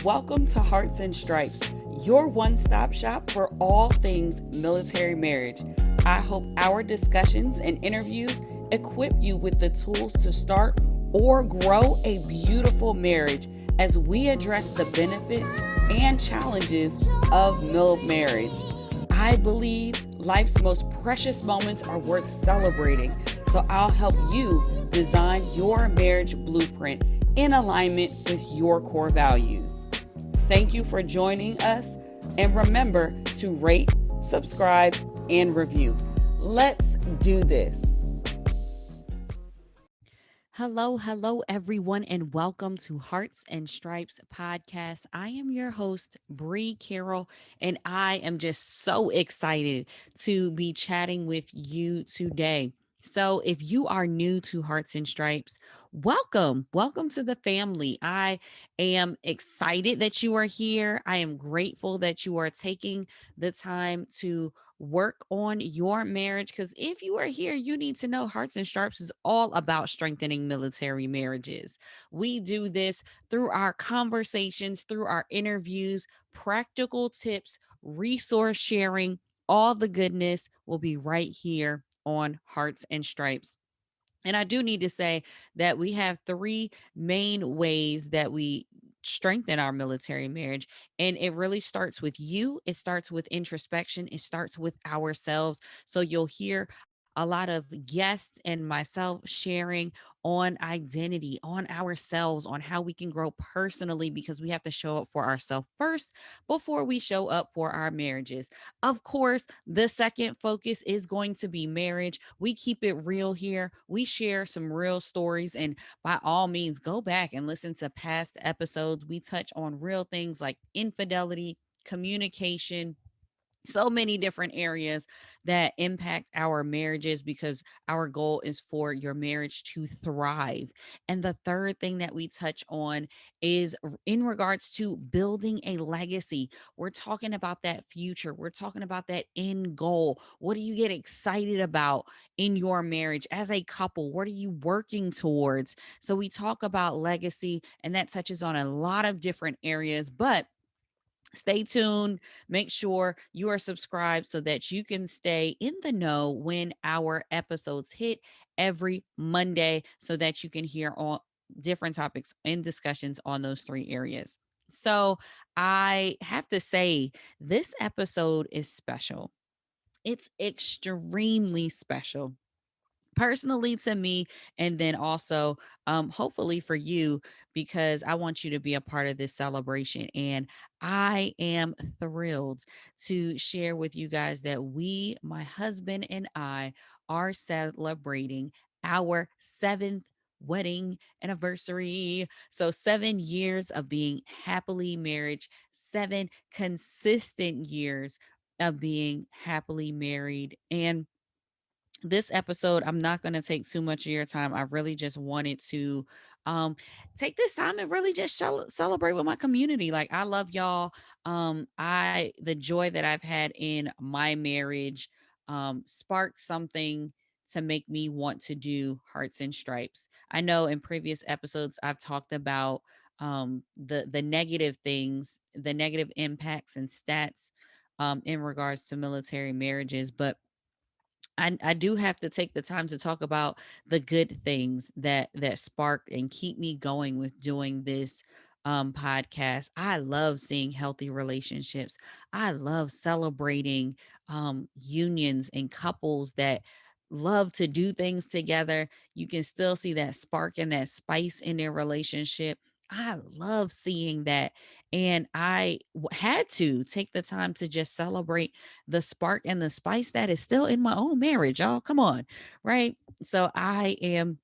Welcome to Hearts and Stripes, your one-stop shop for all things military marriage. I hope our discussions and interviews equip you with the tools to start or grow a beautiful marriage as we address the benefits and challenges of marriage. I believe life's most precious moments are worth celebrating, so I'll help you design your marriage blueprint in alignment with your core values. Thank you for joining us, and remember to rate, subscribe, and review. Let's do this. Hello, everyone, and welcome to Hearts and Stripes podcast. I am your host, Bree Carroll, and I am just so excited to be chatting with you today. So, if you are new to Hearts and Stripes, welcome to the family. I am excited that you are here. I am grateful that you are taking the time to work on your marriage, because if you are here, you need to know Hearts and Stripes is all about strengthening military marriages. We do this through our conversations, through our interviews, practical tips, resource sharing. All the goodness will be right here on Hearts and Stripes. And I do need to say that we have three main ways that we strengthen our military marriage. And it really starts with you. It starts with introspection. It starts with ourselves. So you'll hear a lot of guests and myself sharing on identity, on ourselves, on how we can grow personally, because we have to show up for ourselves first before we show up for our marriages. Of course, the second focus is going to be marriage. We keep it real here. We share some real stories, and by all means, go back and listen to past episodes. We touch on real things like infidelity, communication, so many different areas that impact our marriages, because our goal is for your marriage to thrive. And the third thing that we touch on is in regards to building a legacy. We're talking about that future. We're talking about that end goal. What do you get excited about in your marriage as a couple? What are you working towards? So we talk about legacy, and that touches on a lot of different areas, but stay tuned. Make sure you are subscribed so that you can stay in the know when our episodes hit every Monday, so that you can hear all different topics and discussions on those three areas. So, I have to say, this episode is special. It's extremely special personally to me, and then also hopefully for you, because I want you to be a part of this celebration. And I am thrilled to share with you guys that we, my husband and I, are celebrating our seventh wedding anniversary. So 7 years of being happily married, 7 consistent years of being happily married. And this episode, I'm not going to take too much of your time. I really just wanted to um take this time and really just celebrate with my community. Like, I love y'all. I the joy that I've had in my marriage sparked something to make me want to do Hearts and Stripes. I know in previous episodes I've talked about the negative things, the negative impacts and stats in regards to military marriages, but I do have to take the time to talk about the good things that spark and keep me going with doing this podcast. I love seeing healthy relationships. I love celebrating unions and couples that love to do things together. You can still see that spark and that spice in their relationship. I love seeing that. And had to take the time to just celebrate the spark and the spice that is still in my own marriage, y'all. Come on, right? So I am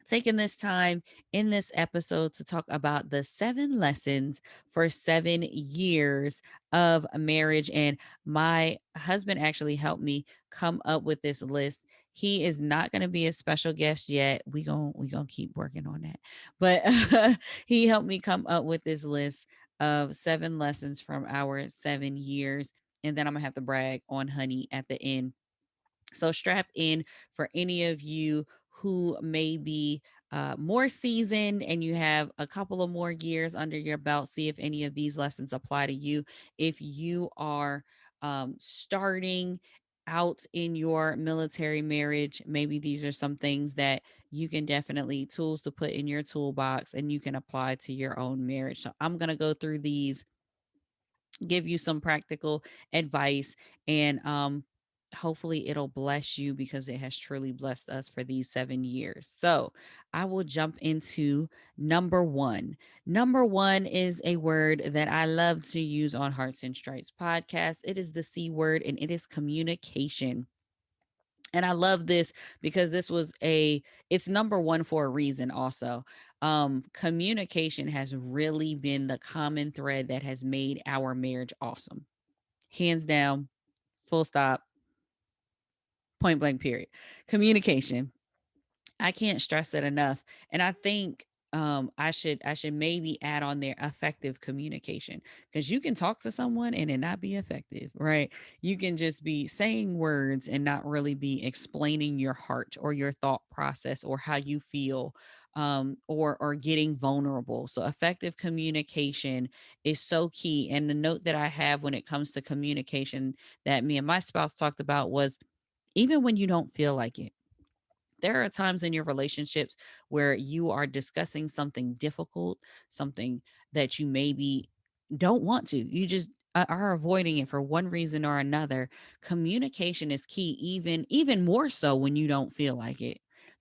taking this time in this episode to talk about the 7 lessons for 7 years of marriage. And my husband actually helped me come up with this list. He is not going to be a special guest yet. We gonna keep working on that. But he helped me come up with this list of 7 lessons from our 7 years. And then I'm gonna have to brag on honey at the end. So strap in for any of you who may be more seasoned and you have a couple of more years under your belt, see if any of these lessons apply to you. If you are starting out in your military marriage, maybe these are some things that you can definitely tools to put in your toolbox and you can apply to your own marriage. So I'm going to go through these, give you some practical advice, and hopefully it'll bless you because it has truly blessed us for these 7 years. So I will jump into number one. Number one is a word that I love to use on Hearts and Stripes podcast. It is the C word, and it is communication. And I love this because this was a it's number one for a reason also. Communication has really been the common thread that has made our marriage awesome. Hands down, full stop, point blank period. Communication, I can't stress it enough. And I think I should maybe add on there effective communication, because you can talk to someone and it not be effective, right? You can just be saying words and not really be explaining your heart or your thought process or how you feel, or getting vulnerable. So effective communication is so key. And the note that I have when it comes to communication that me and my spouse talked about was, even when you don't feel like it, there are times in your relationships where you are discussing something difficult, something that you maybe don't want to. You just are avoiding it for one reason or another. Communication is key, even more so when you don't feel like it.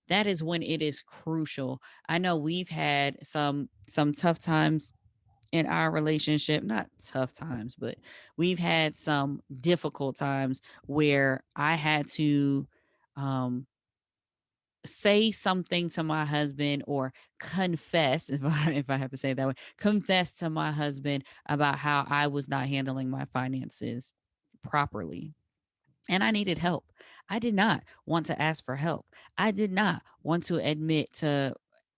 That is when it is crucial. I know we've had some tough times in our relationship, not tough times, but we've had some difficult times where I had to um say something to my husband, or confess, if I have to say it that way, confess to my husband about how I was not handling my finances properly, and I needed help. I did not want to ask for help. I did not want to admit to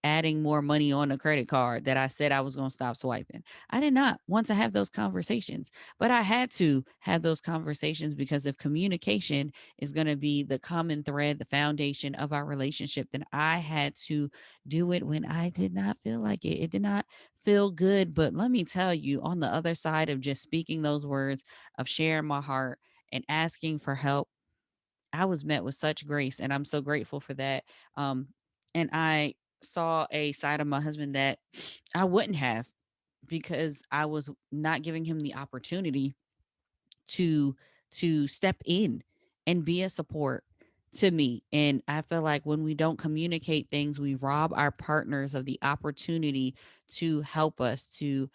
adding more money on a credit card that I said I was going to stop swiping. I did not want to have those conversations, but I had to have those conversations because if communication is going to be the common thread, the foundation of our relationship, then I had to do it when I did not feel like it. It did not feel good. But let me tell you, on the other side of just speaking those words, of sharing my heart, and asking for help, I was met with such grace, and I'm so grateful for that. And I saw a side of my husband that I wouldn't have, because I was not giving him the opportunity to step in and be a support to me. And I feel like when we don't communicate things, we rob our partners of the opportunity to help us, to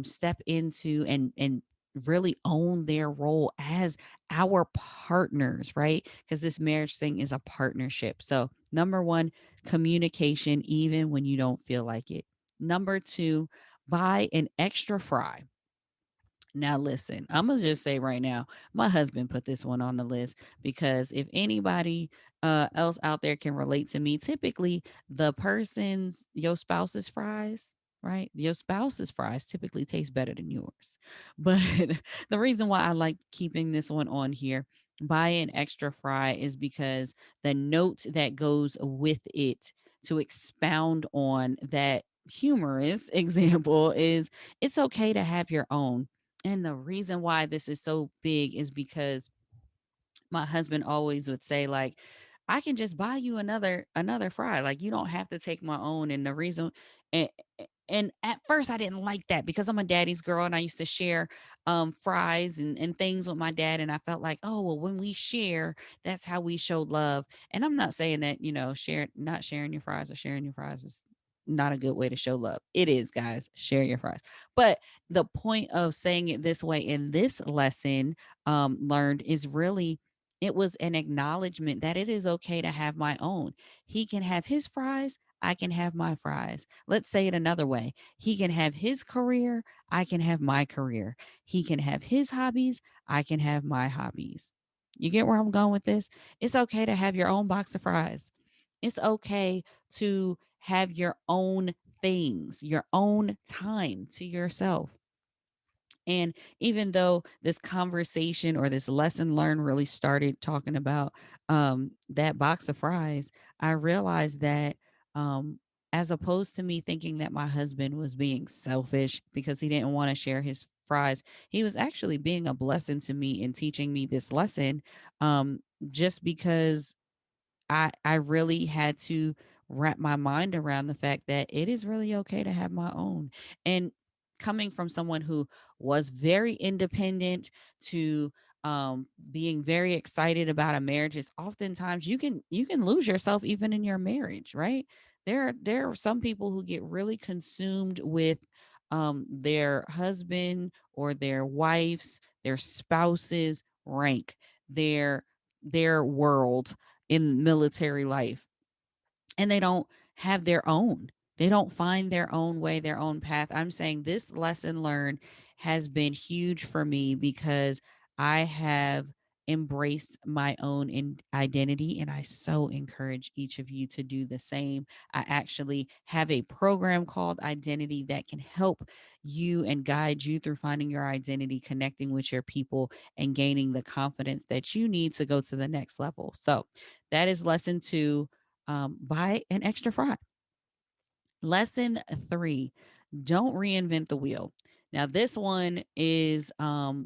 step into and really own their role as our partners, right? Because this marriage thing is a partnership. So number one, communication, even when you don't feel like it. Number two, buy an extra fry. Now, listen, I'm going to just say right now, my husband put this one on the list, because if anybody else out there can relate to me, typically your spouse's fries, right? Your spouse's fries typically taste better than yours. But the reason why I like keeping this one on here, buy an extra fry, is because the note that goes with it, to expound on that humorous example, is it's okay to have your own. And the reason why this is so big is because my husband always would say, like, I can just buy you another fry, like you don't have to take my own. And the reason, and, and at first I didn't like that, because I'm a daddy's girl and I used to share fries and things with my dad, and I felt like, oh well, when we share, that's how we show love. And I'm not saying that, share not sharing your fries or sharing your fries is not a good way to show love. It is, guys, share your fries. But the point of saying it this way in this lesson, learned, is really, it was an acknowledgement that it is okay to have my own. He can have his fries, I can have my fries. Let's say it another way. He can have his career, I can have my career. He can have his hobbies, I can have my hobbies. You get where I'm going with this? It's okay to have your own box of fries. It's okay to have your own things, your own time to yourself. And even though this conversation or this lesson learned really started talking about that box of fries, I realized that as opposed to me thinking that my husband was being selfish because he didn't want to share his fries, he was actually being a blessing to me and teaching me this lesson. Um, just because I really had to wrap my mind around the fact that it is really okay to have my own. And coming from someone who was very independent to being very excited about a marriage, is oftentimes you can lose yourself even in your marriage, right? There are some people who get really consumed with their husband or their wife's, their spouse's rank, their world in military life, and they don't have their own. They don't find their own way, their own path. I'm saying this lesson learned has been huge for me because I have embraced my own identity, and I so encourage each of you to do the same. I actually have a program called Identity that can help you and guide you through finding your identity, connecting with your people, and gaining the confidence that you need to go to the next level. So that is lesson two. Buy an extra fry. Lesson three, don't reinvent the wheel. Now, this one is,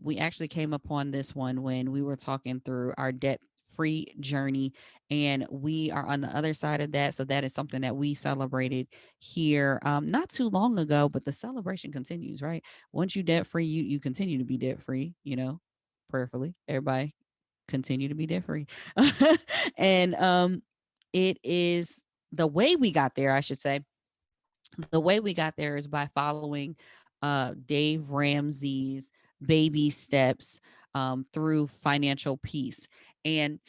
we actually came upon this one when we were talking through our debt free journey, and we are on the other side of that. So, that is something that we celebrated here not too long ago, but the celebration continues, right? Once you debt free, you continue to be debt free, prayerfully. Everybody continue to be debt free. And it is the way we got there, I should say. The way we got there is by following Dave Ramsey's baby steps through financial peace. And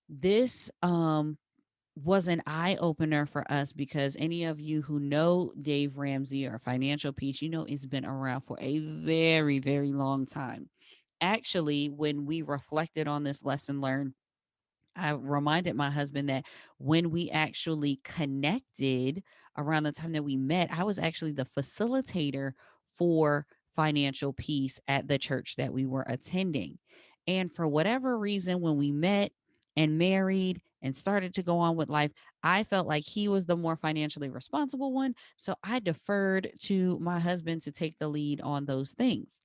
this was an eye opener for us because any of you who know Dave Ramsey or financial peace, it's been around for a very, very long time. Actually, when we reflected on this lesson learned, I reminded my husband that when we actually connected around the time that we met, I was actually the facilitator for financial peace at the church that we were attending. And for whatever reason, when we met and married and started to go on with life, I felt like he was the more financially responsible one. So I deferred to my husband to take the lead on those things.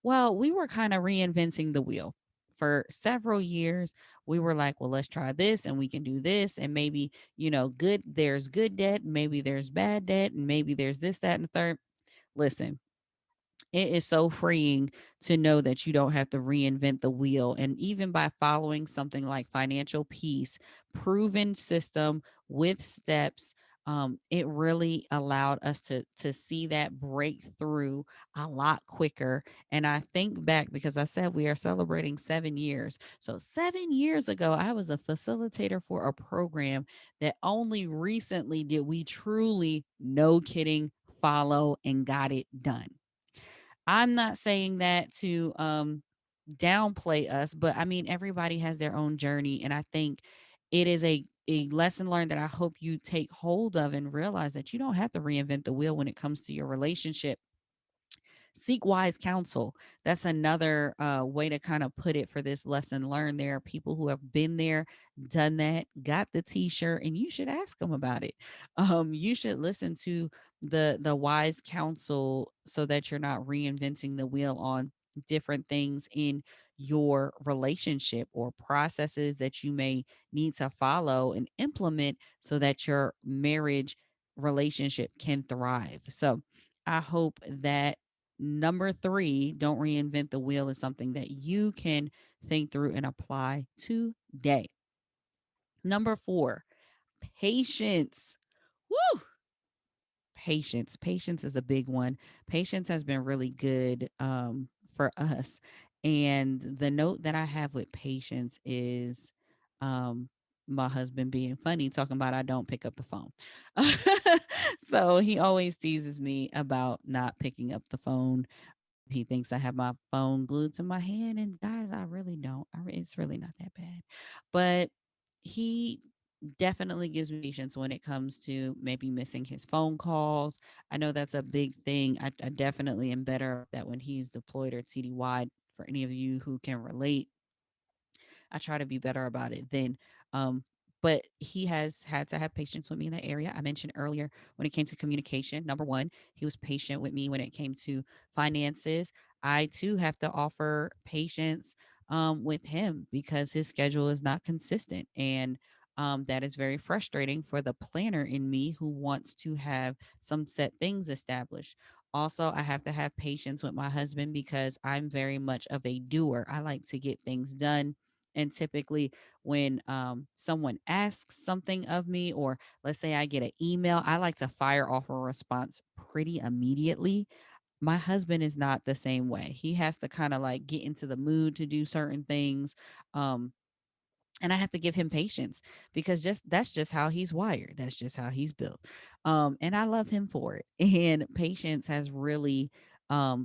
Well, we were kind of reinventing the wheel. For several years, we were like, well, let's try this and we can do this. And maybe, there's good debt, maybe there's bad debt, and maybe there's this, that, and the third. Listen, it is so freeing to know that you don't have to reinvent the wheel. And even by following something like financial peace, proven system with steps, it really allowed us to see that breakthrough a lot quicker. And I think back because I said we are celebrating 7 years. So 7 years ago, I was a facilitator for a program that only recently did we truly, no kidding, follow and got it done. I'm not saying that to downplay us, but I mean everybody has their own journey, and I think it is a lesson learned that I hope you take hold of and realize that you don't have to reinvent the wheel when it comes to your relationship. Seek wise counsel. That's another way to kind of put it for this lesson learned. There are people who have been there, done that, got the t-shirt, and you should ask them about it. You should listen to the wise counsel so that you're not reinventing the wheel on different things in your relationship or processes that you may need to follow and implement so that your marriage relationship can thrive. So I hope that number three, don't reinvent the wheel, is something that you can think through and apply today. Number four, patience. Woo! Patience. Patience is a big one. Patience has been really good for us. And the note that I have with patience is um, my husband being funny, talking about I don't pick up the phone. So he always teases me about not picking up the phone. He thinks I have my phone glued to my hand, and guys, I really don't. It's really not that bad. But he definitely gives me patience when it comes to maybe missing his phone calls. I know that's a big thing. I definitely am better at that when he's deployed or TDY. For any of you who can relate, I try to be better about it then. Um, but he has had to have patience with me in that area. I mentioned earlier when it came to communication, number one, he was patient with me when it came to finances. I too have to offer patience with him because his schedule is not consistent. And that is very frustrating for the planner in me who wants to have some set things established. Also, I have to have patience with my husband because I'm very much of a doer. I like to get things done. And typically, when someone asks something of me, or let's say I get an email, I like to fire off a response pretty immediately. My husband is not the same way. He has to kind of like get into the mood to do certain things. Um, and I have to give him patience because just that's just how he's wired. That's just how he's built. And I love him for it. And patience has really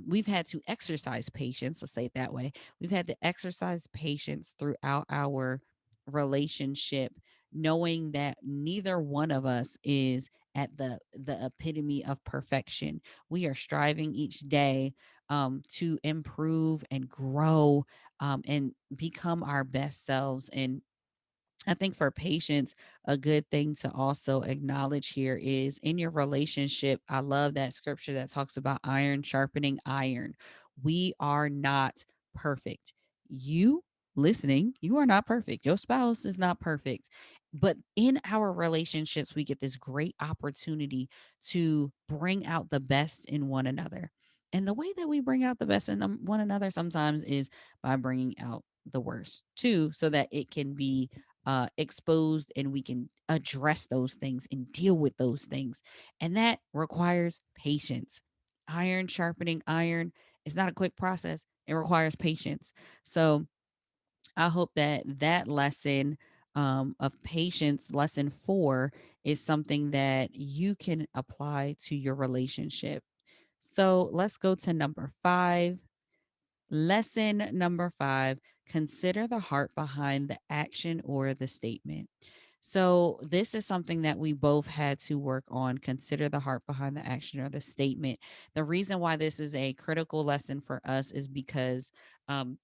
we've had to exercise patience, let's say it that way. We've had to exercise patience throughout our relationship, knowing that neither one of us is at the epitome of perfection. We are striving each day to improve and grow and become our best selves. And I think for patients, a good thing to also acknowledge here is in your relationship. I love that scripture that talks about iron sharpening iron. We are not perfect. You listening, you are not perfect. Your spouse is not perfect. But in our relationships, we get this great opportunity to bring out the best in one another. And the way that we bring out the best in one another sometimes is by bringing out the worst too, so that it can be exposed and we can address those things and deal with those things. And that requires patience. Iron sharpening iron is not a quick process, it requires patience. So I hope that that lesson of patience, lesson 4, is something that you can apply to your relationship. So let's go to number 5. Lesson number 5, consider the heart behind the action or the statement. So, this is something that we both had to work on. Consider the heart behind the action or the statement. The reason why this is a critical lesson for us is because um,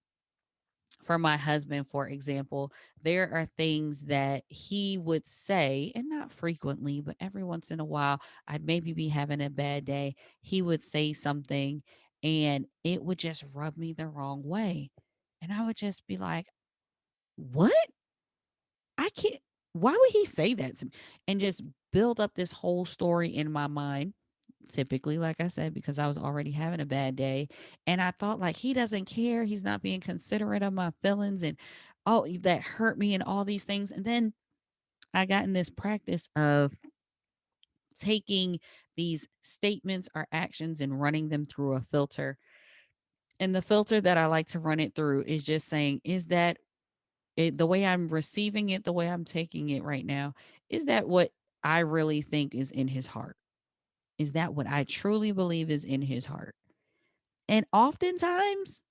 for my husband, for example, there are things that he would say, and not frequently, but every once in a while, I'd maybe be having a bad day. He would say something and it would just rub me the wrong way. And I would just be like, what? I can't. Why would he say that to me? And just build up this whole story in my mind. Typically, like I said, because I was already having a bad day. And I thought, like, he doesn't care. He's not being considerate of my feelings and oh, that hurt me and all these things. And then I got in this practice of taking these statements or actions and running them through a filter. And the filter that I like to run it through is just saying, is that the way I'm receiving it, the way I'm taking it right now, is that what I really think is in his heart? Is that what I truly believe is in his heart? And oftentimes,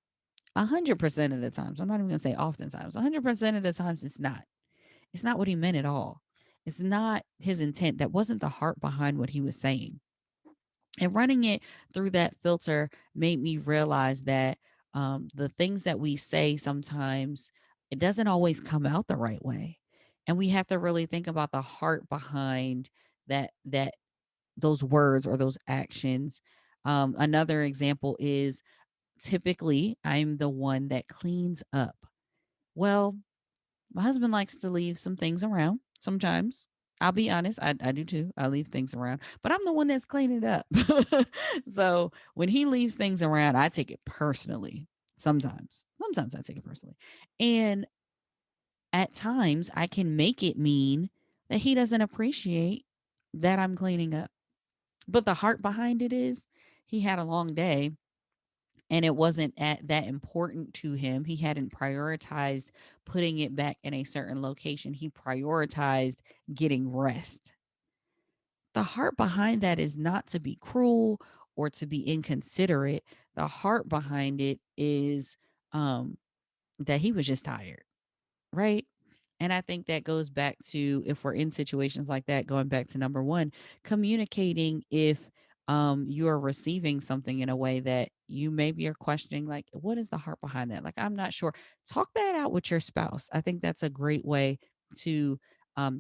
100% of the times, I'm not even going to say oftentimes, 100% of the times, it's not. It's not what he meant at all. It's not his intent. That wasn't the heart behind what he was saying. And running it through that filter made me realize that the things that we say sometimes, it doesn't always come out the right way. And we have to really think about the heart behind that those words or those actions. Another example is typically I'm the one that cleans up. Well, my husband likes to leave some things around sometimes. I'll be honest, I do too. I leave things around, but I'm the one that's cleaning it up. So when he leaves things around, I take it personally. Sometimes I take it personally. And at times I can make it mean that he doesn't appreciate that I'm cleaning up. But the heart behind it is he had a long day and it wasn't that important to him. He hadn't prioritized putting it back in a certain location. He prioritized getting rest. The heart behind that is not to be cruel or to be inconsiderate. The heart behind it is um, that he was just tired, right? And I think that goes back to, if we're in situations like that, going back to number 1, communicating if you're receiving something in a way that you maybe are questioning, like, what is the heart behind that? Like, I'm not sure. Talk that out with your spouse. I think that's a great way to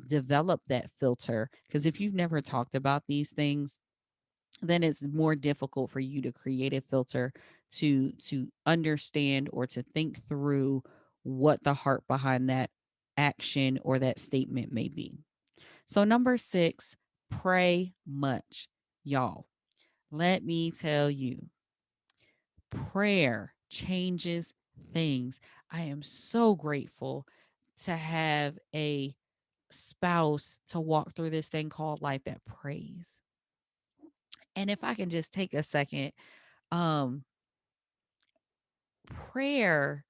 develop that filter. Because if you've never talked about these things, then it's more difficult for you to create a filter to understand or to think through what the heart behind that action or that statement may be. So number 6, pray much. Y'all, let me tell you, prayer changes things. I am so grateful to have a spouse to walk through this thing called life that prays. And if I can just take a second, um prayer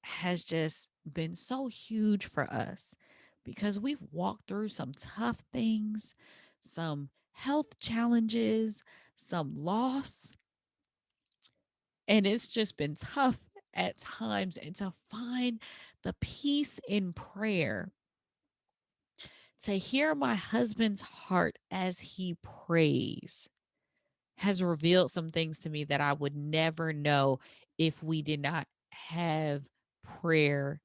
has just been so huge for us because we've walked through some tough things, some health challenges, some loss, and it's just been tough at times. And to find the peace in prayer, to hear my husband's heart as he prays, has revealed some things to me that I would never know if we did not have prayer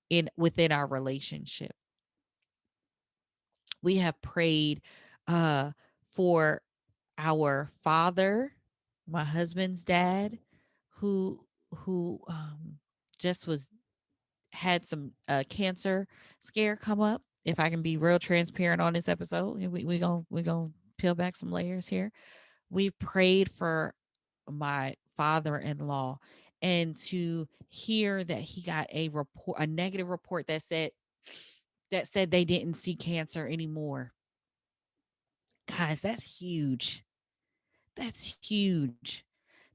in within our relationship. We have prayed uh for our father, my husband's dad, who who just was had some cancer scare come up. If I can be real transparent on this episode, we gonna peel back some layers here. We prayed for my father-in-law, and to hear that he got a negative report that said they didn't see cancer anymore. Guys, that's huge. That's huge.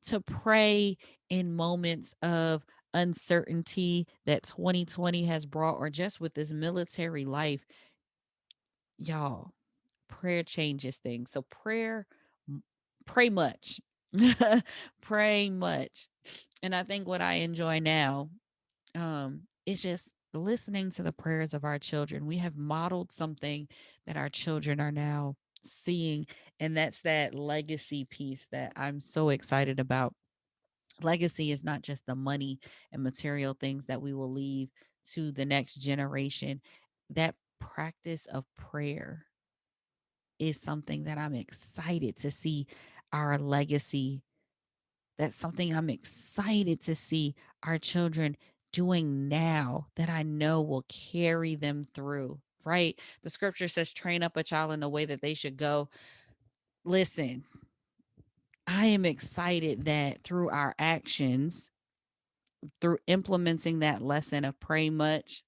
To pray in moments of uncertainty that 2020 has brought, or just with this military life, y'all, prayer changes things. So pray much. Pray much. And I think what I enjoy now, it's just listening to the prayers of our children. We have modeled something that our children are now seeing, and that's that legacy piece that I'm so excited about. Legacy is not just the money and material things that we will leave to the next generation. That practice of prayer is something that I'm excited to see our legacy. That's something I'm excited to see our children doing now, that I know will carry them through, right? The scripture says, train up a child in the way that they should go. Listen, I am excited that through our actions, through implementing that lesson of pray much,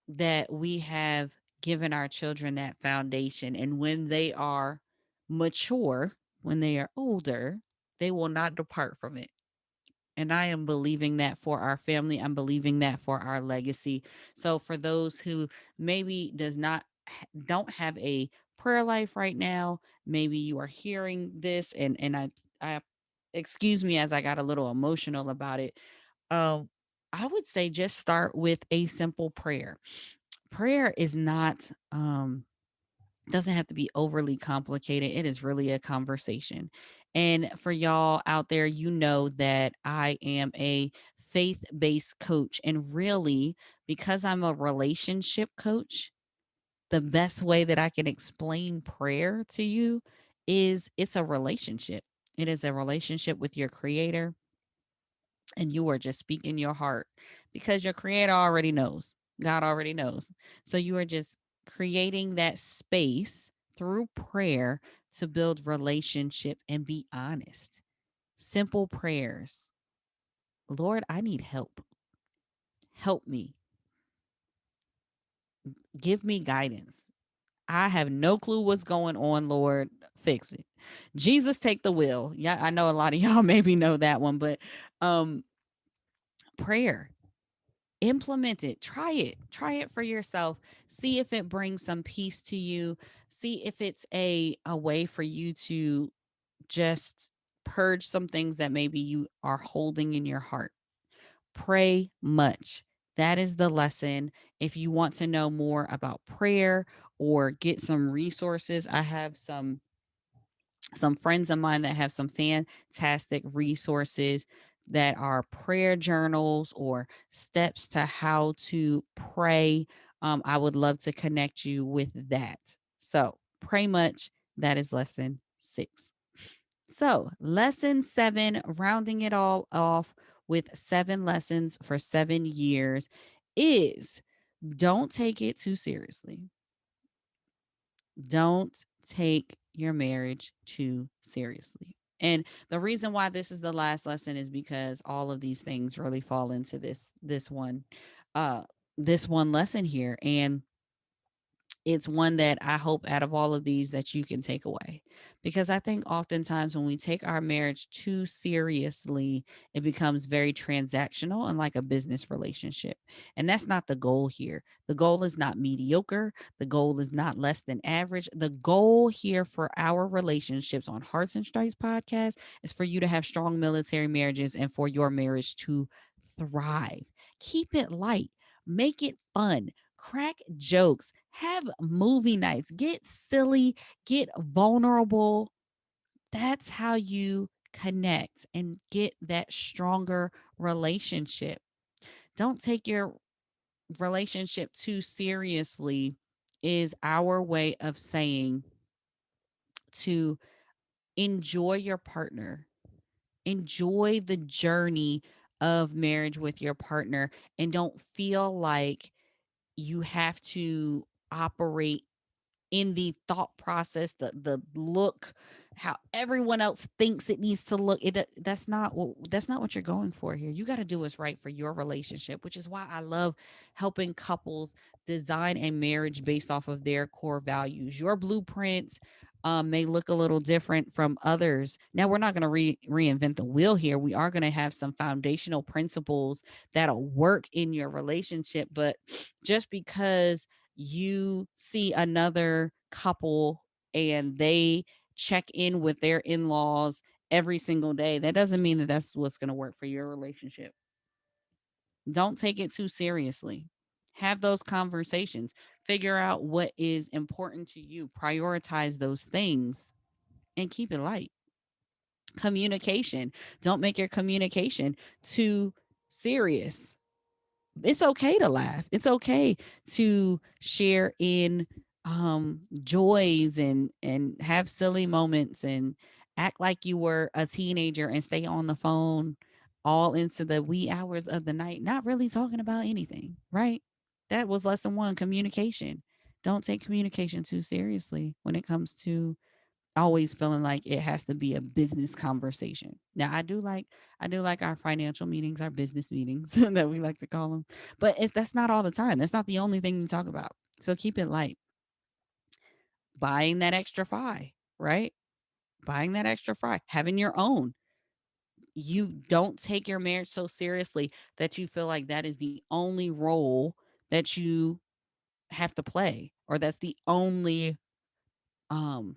that we have given our children that foundation. And when they are mature, when they are older, they will not depart from it. And I am believing that for our family. I'm believing that for our legacy. So for those who maybe don't have a prayer life right now, maybe you are hearing this, and I excuse me as I got a little emotional about it. Um I would say just start with a simple prayer. Prayer is not doesn't have to be overly complicated. It is really a conversation. And for y'all out there, you know that I am a faith based coach. And really, because I'm a relationship coach, the best way that I can explain prayer to you is it's a relationship. It is a relationship with your creator, and you are just speaking your heart because your creator already knows. God already knows. So you are just creating that space through prayer to build relationship and be honest. Simple prayers. Lord, I need help. Help me. Give me guidance. I have no clue what's going on, Lord. Fix it. Jesus, take the wheel. Yeah, I know a lot of y'all maybe know that one, but um prayer, implement it, try it for yourself, see if it brings some peace to you, see if it's a way for you to just purge some things that maybe you are holding in your heart. Pray much. That is the lesson. If you want to know more about prayer or get some resources, I have some friends of mine that have some fantastic resources that are prayer journals or steps to how to pray. I would love to connect you with that. So, pray much. That is lesson 6. So, lesson 7, rounding it all off with 7 lessons for 7 years, is don't take it too seriously. Don't take your marriage too seriously. And the reason why this is the last lesson is because all of these things really fall into uh this one lesson here. And it's one that I hope out of all of these that you can take away. Because I think oftentimes when we take our marriage too seriously, it becomes very transactional and like a business relationship. And that's not the goal here. The goal is not mediocre. The goal is not less than average. The goal here for our relationships on Hearts and Stripes podcast is for you to have strong military marriages and for your marriage to thrive. Keep it light, make it fun, crack jokes, have movie nights, get silly, get vulnerable. That's how you connect and get that stronger relationship. Don't take your relationship too seriously, is our way of saying to enjoy your partner, enjoy the journey of marriage with your partner, and don't feel like you have to operate in the thought process, the look, how everyone else thinks it needs to look. That's not what you're going for here. You got to do what's right for your relationship, which is why I love helping couples design a marriage based off of their core values. Your blueprint may look a little different from others. Now, we're not going to reinvent the wheel here. We are going to have some foundational principles that'll work in your relationship, but just because you see another couple and they check in with their in-laws every single day, that doesn't mean that that's what's going to work for your relationship. Don't take it too seriously. Have those conversations. Figure out what is important to you. Prioritize those things and keep it light. Communication. Don't make your communication too serious. It's okay to laugh. It's okay to share in joys and have silly moments and act like you were a teenager and stay on the phone all into the wee hours of the night, not really talking about anything, right? That was lesson 1, communication. Don't take communication too seriously when it comes to always feeling like it has to be a business conversation. Now, I do like our financial meetings, our business meetings that we like to call them, but that's not all the time. That's not the only thing you talk about. So keep it light. Buying that extra fry, right? Buying that extra fry, having your own. You don't take your marriage so seriously that you feel like that is the only role that you have to play, or that's the only um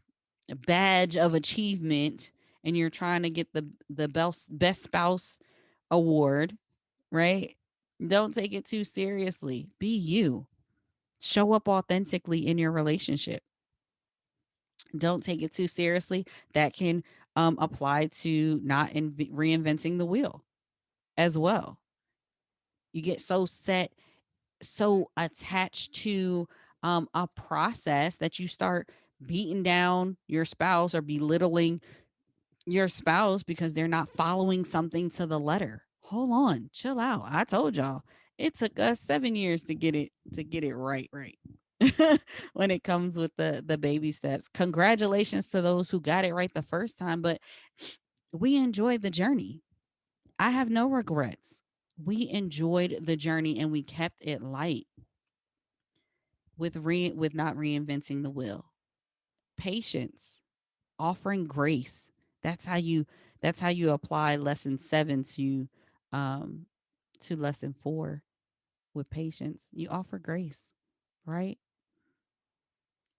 badge of achievement, and you're trying to get the best spouse award, right? Don't take it too seriously. Be you. Show up authentically in your relationship. Don't take it too seriously. That can apply to not reinventing the wheel as well. You get so set, so attached to a process that you start beating down your spouse or belittling your spouse because they're not following something to the letter. Hold on, chill out. I told y'all it took us 7 years to get it right. When it comes with the baby steps. Congratulations to those who got it right the first time, but we enjoyed the journey. I have no regrets. We enjoyed the journey and we kept it light with not reinventing the wheel. Patience, offering grace. That's how you that's how you apply lesson 7 um to lesson 4 with patience. You offer grace, right?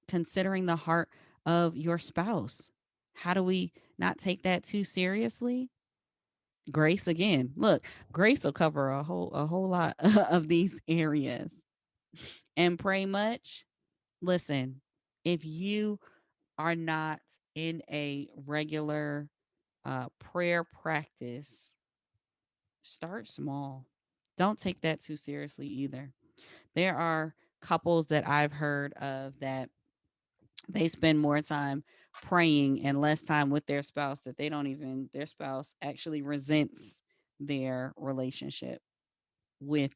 Considering the heart of your spouse. How do we not take that too seriously? Grace again. Look, grace will cover a whole lot of these areas. And pray much. Listen, if you are not in a regular prayer practice, start small. Don't take that too seriously either. There are couples that I've heard of that they spend more time praying and less time with their spouse, that they don't even, their spouse actually resents their relationship with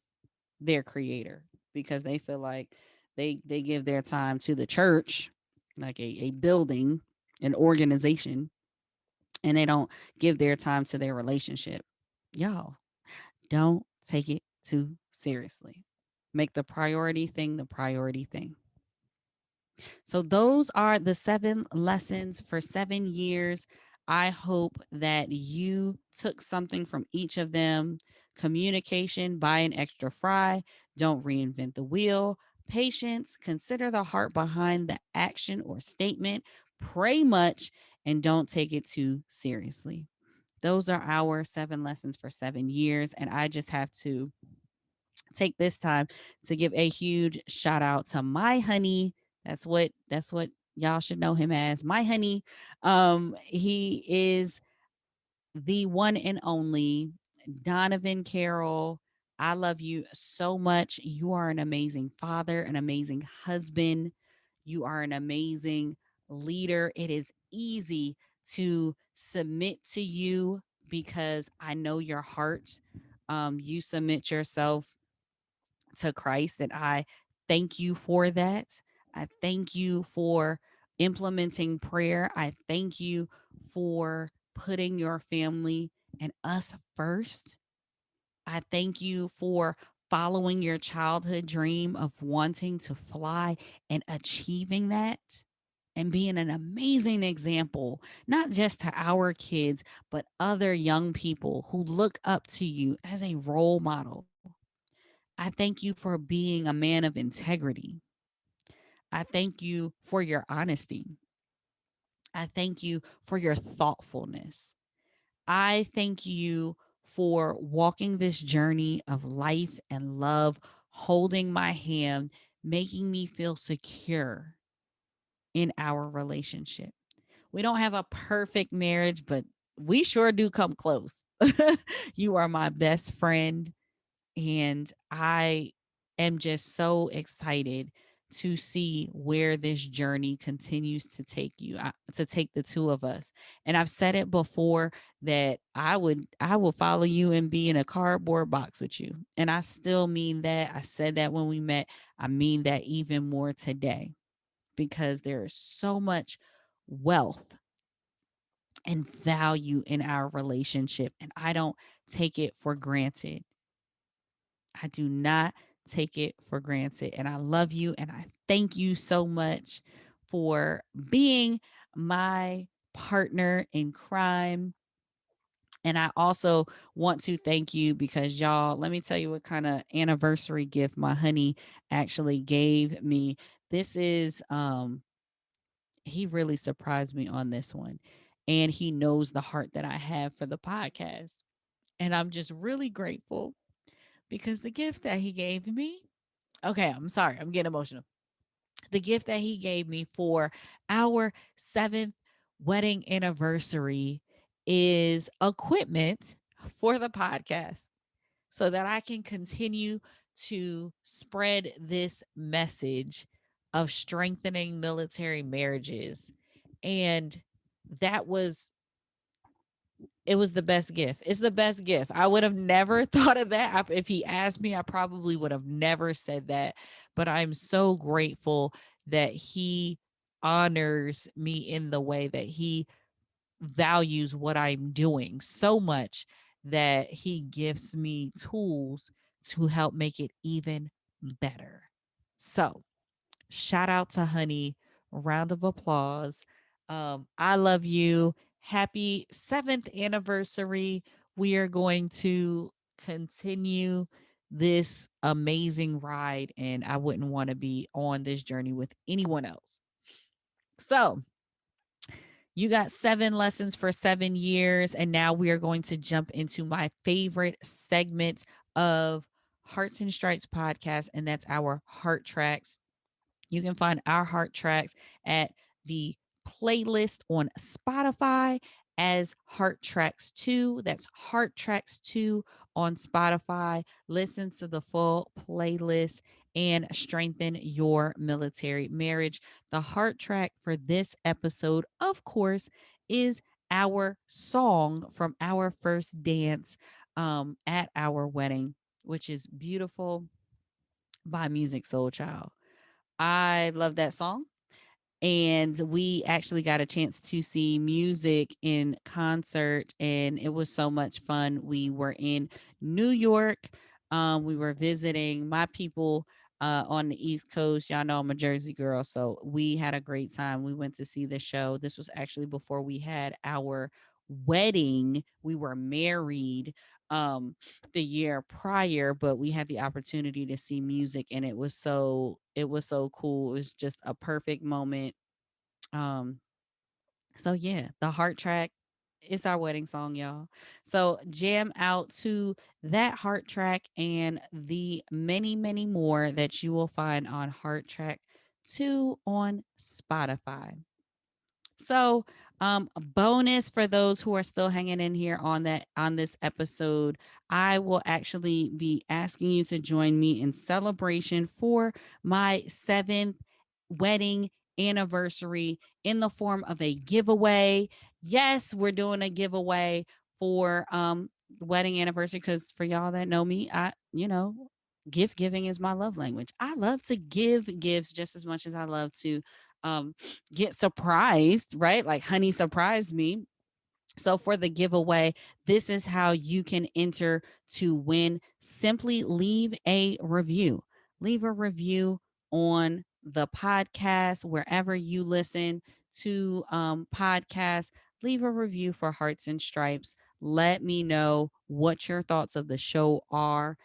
their creator because they feel like they give their time to the church, like a building, an organization, and they don't give their time to their relationship. Y'all, don't take it too seriously. Make the priority thing the priority thing. So, those are the 7 lessons for 7 years. I hope that you took something from each of them. Communication, buy an extra fry, don't reinvent the wheel. Patience, consider the heart behind the action or statement. Pray much and don't take it too seriously. Those are our 7 lessons for 7 years. And I just have to take this time to give a huge shout out to my honey. That's what y'all should know him as, my honey. He is the one and only Donovan Carroll. I love you so much. You are an amazing father, an amazing husband. You are an amazing leader. It is easy to submit to you because I know your heart. You submit yourself to Christ, and I thank you for that. I thank you for implementing prayer. I thank you for putting your family and us first. I thank you for following your childhood dream of wanting to fly and achieving that and being an amazing example, not just to our kids, but other young people who look up to you as a role model. I thank you for being a man of integrity. I thank you for your honesty. I thank you for your thoughtfulness. I thank you for walking this journey of life and love, holding my hand, making me feel secure in our relationship. We don't have a perfect marriage, but we sure do come close. You are my best friend. And I am just so excited to see where this journey continues to take you, to take the two of us. And I've said it before that I will follow you and be in a cardboard box with you. And I still mean that. I said that when we met. I mean that even more today because there is so much wealth and value in our relationship, and I don't take it for granted. I do not take it for granted. And I love you. And I thank you so much for being my partner in crime. And I also want to thank you because y'all, let me tell you what kind of anniversary gift my honey actually gave me. This is he really surprised me on this one. And he knows the heart that I have for the podcast. And I'm just really grateful because the gift that he gave me, okay, I'm sorry, I'm getting emotional. The gift that he gave me for our 7th wedding anniversary is equipment for the podcast so that I can continue to spread this message of strengthening military marriages. And that was it was the best gift. It's the best gift. I would have never thought of that. If he asked me, I probably would have never said that. But I'm so grateful that he honors me in the way that he values what I'm doing so much that he gives me tools to help make it even better. So, shout out to Honey. Round of applause. I love you. Happy 7th anniversary. We are going to continue this amazing ride, and I wouldn't want to be on this journey with anyone else. So, you got 7 lessons for 7 years, and now we are going to jump into my favorite segment of Hearts and Stripes podcast, and that's our Heart Tracks. You can find our Heart Tracks at the playlist on Spotify as Heart Tracks 2. That's Heart Tracks 2 on Spotify. Listen to the full playlist and strengthen your military marriage. The heart track for this episode, of course, is our song from our first dance at our wedding, which is Beautiful by Music Soul Child. I love that song. And we actually got a chance to see music in concert, and it was so much fun. We were in New York. We were visiting my people on the East Coast. Y'all know I'm a Jersey girl, so we had a great time. We went to see the show. This was actually before we had our wedding. We were married the year prior, but we had the opportunity to see music, and it was so cool. It was just a perfect moment. um so yeah, the heart track is our wedding song, y'all. So jam out to that heart track and the many, many more that you will find on Heart Track 2 on Spotify. So, a bonus for those who are still hanging in here on this episode, I will actually be asking you to join me in celebration for my 7th wedding anniversary in the form of a giveaway. Yes, we're doing a giveaway for the wedding anniversary, because for y'all that know me, gift giving is my love language. I love to give gifts just as much as I love to um get surprised, right? Like honey surprised me. So for the giveaway, this is how you can enter to win. Simply leave a review. Leave a review on the podcast, wherever you listen to podcasts. Leave a review for Hearts and Stripes. Let me know what your thoughts of the show are.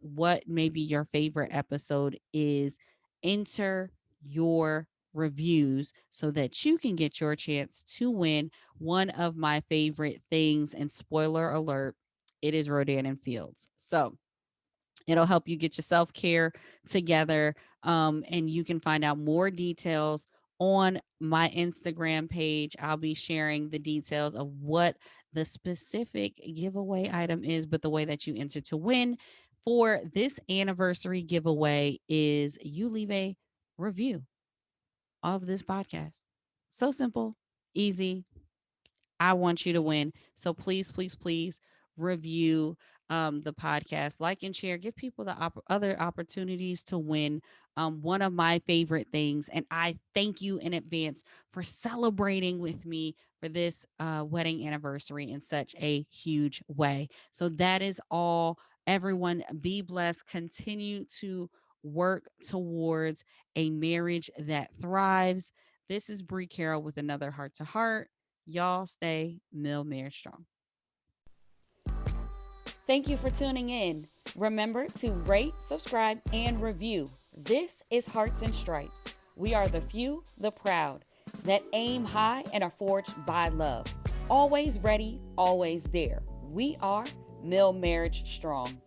What maybe your favorite episode is. Enter your reviews so that you can get your chance to win one of my favorite things. And spoiler alert, it is Rodan and Fields. So it'll help you get your self care together. And you can find out more details on my Instagram page. I'll be sharing the details of what the specific giveaway item is, but the way that you enter to win for this anniversary giveaway is you leave a review of this podcast. So simple, easy. I want you to win. So please, please, please review the podcast, like and share, give people the other opportunities to win one of my favorite things. And I thank you in advance for celebrating with me for this wedding anniversary in such a huge way. So that is all. Everyone, be blessed. Continue to work towards a marriage that thrives. This is Bree Carroll with another Heart to Heart. Y'all stay marriage strong. Thank you for tuning in. Remember to rate, subscribe, and review. This is Hearts and Stripes. We are the few, the proud, that aim high and are forged by love. Always ready, always there. We are marriage strong.